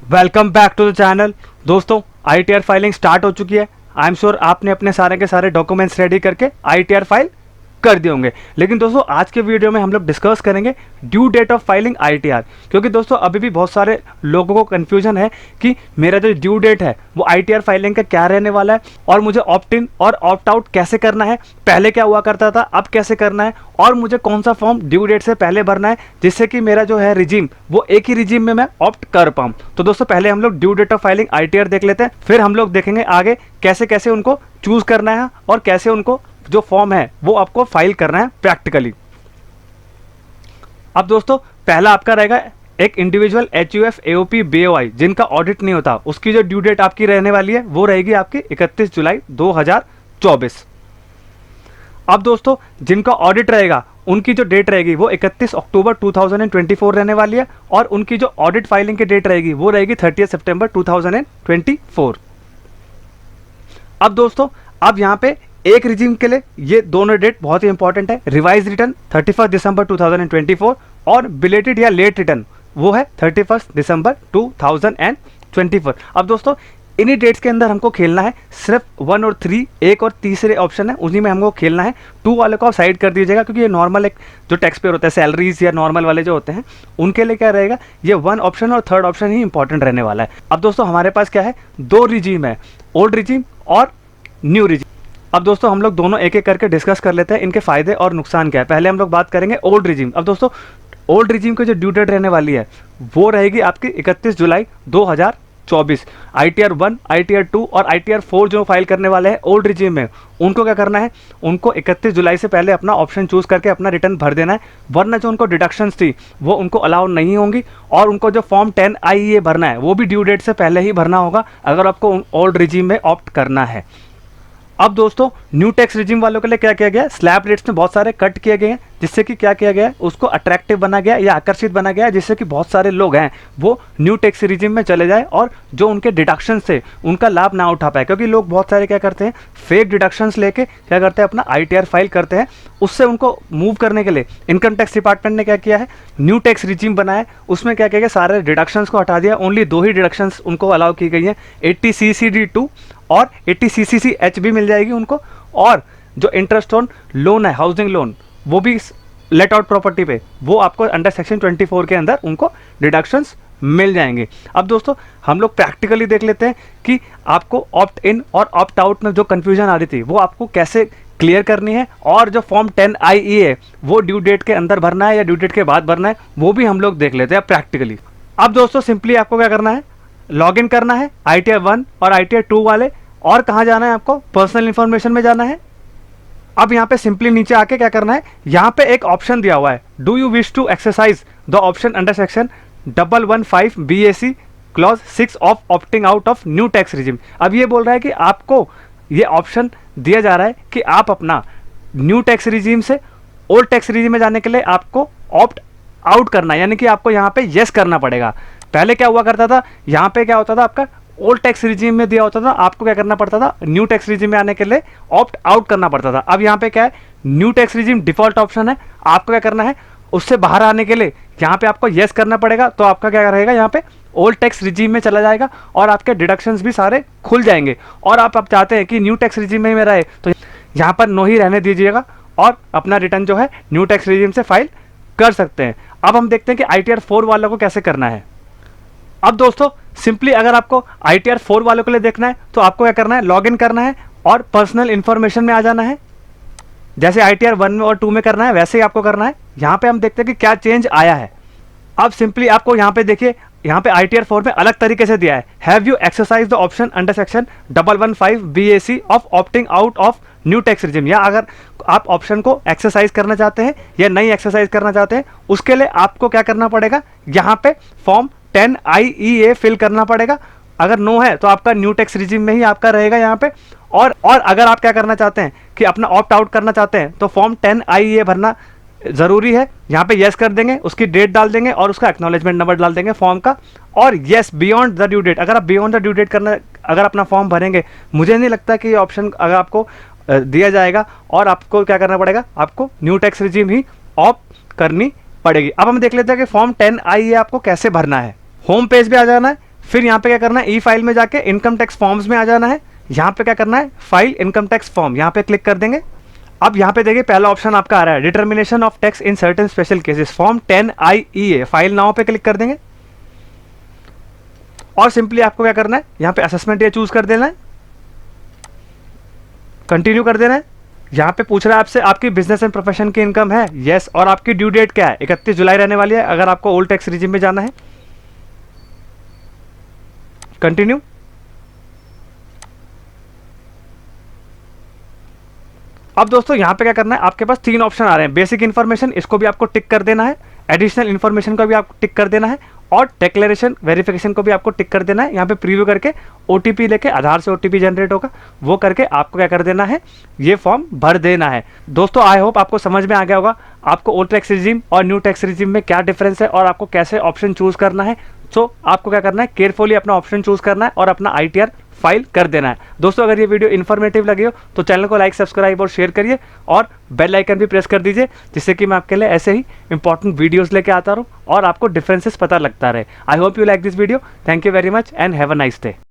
Welcome back to the channel. दोस्तों, ITR filing start हो चुकी है। आई एम श्योर आपने अपने सारे के सारे डॉक्यूमेंट्स रेडी करके ITR फाइल कर दिए होंगे। लेकिन दोस्तों, आज के वीडियो में हम लोग डिस्कस करेंगे due date of filing ITR, क्योंकि दोस्तों अभी भी बहुत सारे लोगों को कन्फ्यूजन है कि मेरा जो ड्यू डेट है वो ITR फाइलिंग का क्या रहने वाला है और मुझे ऑप्ट इन और ऑप्ट आउट कैसे करना है, पहले क्या हुआ करता था, अब कैसे करना है, और मुझे कौन सा फॉर्म ड्यू डेट से पहले भरना है जिससे कि मेरा जो है रिजीम वो एक ही रिजीम में मैं ऑप्ट कर पाऊँ। तो दोस्तों, पहले हम लोग due date of filing ITR देख लेते हैं, फिर हम लोग देखेंगे आगे कैसे कैसे उनको चूज करना है और कैसे उनको जो फॉर्म है वो आपको फाइल करना है प्रैक्टिकली। अब दोस्तों, पहला आपका रहेगा एक इंडिविजुअल HUF AOP BOI जिनका ऑडिट नहीं होता, उसकी जो ड्यू डेट आपकी रहने वाली है वो रहेगी आपकी 31 जुलाई 2024। अब दोस्तों, जिनका ऑडिट रहेगा उनकी जो डेट रहेगी वो 31 अक्टूबर 2024 रहने वाली है और उनकी जो ऑडिट फाइलिंग की डेट रहेगी वो रहेगी 30 सितंबर 2024। अब दोस्तों, अब यहाँ पे एक रिजीम के लिए ये दोनों डेट बहुत ही इंपॉर्टेंट है। रिवाइज रिटर्न 31 दिसंबर 2024 और बिलेटेड या लेट रिटर्न वो है 31 दिसंबर 2024। अब दोस्तों, इन्हीं डेट्स के अंदर हमको खेलना है। सिर्फ 1 और 3, एक और तीसरे ऑप्शन है उन्हीं में हमको खेलना है। 2 वाले को आप साइड कर दीजिएगा, क्योंकि ये नॉर्मल एक जो टैक्स पेयर होता है, सैलरीज या नॉर्मल वाले जो होते हैं उनके लिए क्या रहेगा, ये 1 ऑप्शन और 3rd ऑप्शन ही इंपॉर्टेंट रहने वाला है। अब दोस्तों, हमारे पास क्या है, 2 रिजीम है, ओल्ड रिजीम और न्यू रिजीम। अब दोस्तों, हम लोग दोनों एक एक करके डिस्कस कर लेते हैं, इनके फायदे और नुकसान क्या है। पहले हम लोग बात करेंगे ओल्ड रिजीम। अब दोस्तों, ओल्ड रिजीम की जो ड्यू डेट रहने वाली है वो रहेगी आपकी 31 जुलाई 2024। ITR 1, ITR 2 और ITR 4 जो फाइल करने वाले हैं ओल्ड रिजीम में, उनको क्या करना है, उनको 31 जुलाई से पहले अपना ऑप्शन चूज करके अपना रिटर्न भर देना है, वरना जो उनको डिडक्शंस थी वो उनको अलाउ नहीं होंगी। और उनको जो फॉर्म 10 IEA भरना है वो भी ड्यू डेट से पहले ही भरना होगा अगर आपको ओल्ड रिजीम में ऑप्ट करना है। अब दोस्तों, न्यू टैक्स रिजीम वालों के लिए क्या किया गया है, स्लैब रेट्स में बहुत सारे कट किए गए हैं, जिससे कि क्या किया गया है, उसको अट्रैक्टिव बना गया या आकर्षित बना गया है, जिससे कि बहुत सारे लोग हैं वो न्यू टैक्स रिजीम में चले जाए और जो उनके डिडक्शन से उनका लाभ ना उठा पाए। क्योंकि लोग बहुत सारे क्या करते हैं, फेक डिडक्शंस लेके क्या करते हैं, अपना ITR फाइल करते हैं। उससे उनको मूव करने के लिए इनकम टैक्स डिपार्टमेंट ने क्या किया है, न्यू टैक्स रिजीम बनाया। उसमें क्या किया गया, सारे डिडक्शंस को हटा दिया, ओनली 2 ही डिडक्शंस उनको अलाउ की गई हैं, 80 CCD2 और 80 CCCH भी मिल जाएगी उनको। और जो इंटरेस्ट ऑन लोन है, हाउसिंग लोन, वो भी लेट आउट प्रॉपर्टी पे, वो आपको अंडर सेक्शन 24 के अंदर उनको डिडक्शंस मिल जाएंगे। अब दोस्तों, हम लोग प्रैक्टिकली देख लेते हैं कि आपको ऑप्ट इन और ऑप्ट आउट में जो कंफ्यूजन आ रही थी वो आपको कैसे क्लियर करनी है, और जो फॉर्म 10 IEA वो ड्यू डेट के अंदर भरना है या ड्यू डेट के बाद भरना है, वो भी हम लोग देख लेते हैं प्रैक्टिकली। अब दोस्तों, सिंपली आपको क्या करना है, लॉग इन करना है ITR 1 और ITR 2 वाले, और कहाँ जाना है, आपको पर्सनल इंफॉर्मेशन में जाना है। अब यहाँ पे सिंपली नीचे आके क्या करना है, यहाँ पे एक ऑप्शन दिया हुआ है, do you wish to exercise the option under section 115 BAC clause 6 of opting out of new tax regime. अब ये बोल रहा है कि आपको ये ऑप्शन दिया जा रहा है कि आप अपना न्यू टैक्स रिजीम से ओल्ड टैक्स रिजीम में जाने के लिए आपको ऑप्ट आउट करना है, यानी कि आपको यहाँ पे येस करना पड़ेगा। पहले क्या हुआ करता था, यहाँ पे क्या होता था, आपका ओल्ड टैक्स रिजीम में दिया होता था, आपको क्या करना पड़ता था, न्यू टैक्स रिजीम में आने के लिए ऑप्ट आउट करना पड़ता था। अब यहाँ पे क्या है, new tax regime default option है, आपको क्या करना है, उससे बाहर आने के लिए यहाँ पे आपको येस करना पड़ेगा। तो आपका क्या रहेगा, यहाँ पे ओल्ड टैक्स रिजीम में चला जाएगा और आपके डिडक्शंस भी सारे खुल जाएंगे। और आप चाहते हैं कि न्यू टैक्स रिजीम में ही मेरा है, तो यहाँ पर नो ही रहने दीजिएगा और अपना रिटर्न जो है न्यू टैक्स रिजीम से फाइल कर सकते हैं। अब हम देखते हैं कि ITR 4 वालों को कैसे करना है। अब दोस्तों, सिंपली अगर आपको ITR 4 वालों के लिए देखना है तो आपको क्या करना है, लॉग इन करना है और पर्सनल इंफॉर्मेशन में आ जाना है। जैसे ITR 1 और 2 में करना है वैसे ही आपको करना है। यहाँ पे हम देखते हैं कि क्या चेंज आया है। अब सिंपली आपको यहाँ पे देखिए, यहाँ पे ITR 4 में अलग तरीके से दिया है, have you exercise the option under section 115 BAC of opting out of new tax regime. या अगर आप ऑप्शन को एक्सरसाइज करना चाहते हैं या नहीं एक्सरसाइज करना चाहते हैं, उसके लिए आपको क्या करना पड़ेगा, यहाँ पे फॉर्म 10 IEA फिल करना पड़ेगा। अगर नो है तो आपका न्यू टैक्स रिजीम में ही आपका रहेगा यहाँ पे। और अगर आप क्या करना चाहते हैं कि अपना ऑप्ट आउट करना चाहते हैं तो फॉर्म 10 IEA भरना ज़रूरी है। यहाँ पे येस कर देंगे, उसकी डेट डाल देंगे और उसका एक्नॉलेजमेंट नंबर डाल देंगे फॉर्म का। और yes beyond the due date, अगर आप बियॉन्ड द ड्यू डेट करना, अगर अपना फॉर्म भरेंगे, मुझे नहीं लगता कि ये ऑप्शन अगर आपको दिया जाएगा और आपको क्या करना पड़ेगा, आपको न्यू टैक्स रिजीम ही ऑप्ट करनी पड़ेगी। अब हम देख लेते हैं कि फॉर्म 10 IEA आपको कैसे भरना है। होम पेज पे आ जाना है, फिर यहाँ पे क्या करना है, ई फाइल में जाके इनकम टैक्स फॉर्म्स में आ जाना है। यहाँ पे क्या करना है, फाइल इनकम टैक्स फॉर्म, यहाँ पे क्लिक कर देंगे। अब यहाँ पे देखिए पहला ऑप्शन आपका आ रहा है determination of tax in certain special cases, form 10IEA, file now पे क्लिक कर देंगे और सिंपली आपको क्या करना है, यहाँ पे असेसमेंट ये चूज कर देना है, कंटिन्यू कर देना है। यहाँ पे पूछ रहा है आपसे आपकी बिजनेस एंड प्रोफेशन की इनकम है, यस, और आपकी ड्यू डेट क्या है, 31 जुलाई रहने वाली है अगर आपको ओल्ड टैक्स रिजिम में जाना है, कंटिन्यू। अब दोस्तों यहाँ पे क्या करना है, आपके पास 3 ऑप्शन आ रहे हैं, बेसिक इन्फॉर्मेशन, इसको भी आपको टिक कर देना है, एडिशनल इन्फॉर्मेशन को भी आपको टिक कर देना है, और डिक्लेरेशन वेरिफिकेशन को भी आपको टिक कर देना है। यहाँ पे प्रीव्यू करके ओटीपी लेके, आधार से ओटीपी जनरेट होगा, वो करके आपको क्या कर देना है, ये फॉर्म भर देना है। दोस्तों आई होप आपको समझ में आ गया होगा आपको ओल्ड टैक्स रिजिम और न्यू टैक्स रिजिम में क्या डिफरेंस है और आपको कैसे ऑप्शन चूज करना है। सो आपको क्या करना है, केयरफुली अपना ऑप्शन चूज करना है और अपना ITR फाइल कर देना है। दोस्तों अगर ये वीडियो इन्फॉर्मेटिव लगे हो तो चैनल को लाइक, सब्सक्राइब और शेयर करिए और बेल आइकन भी प्रेस कर दीजिए, जिससे कि मैं आपके लिए ऐसे ही इंपॉर्टेंट वीडियोस लेके आता रहूं और आपको डिफरेंसेस पता लगता रहे। I hope you like this video. Thank you very much and have a nice day.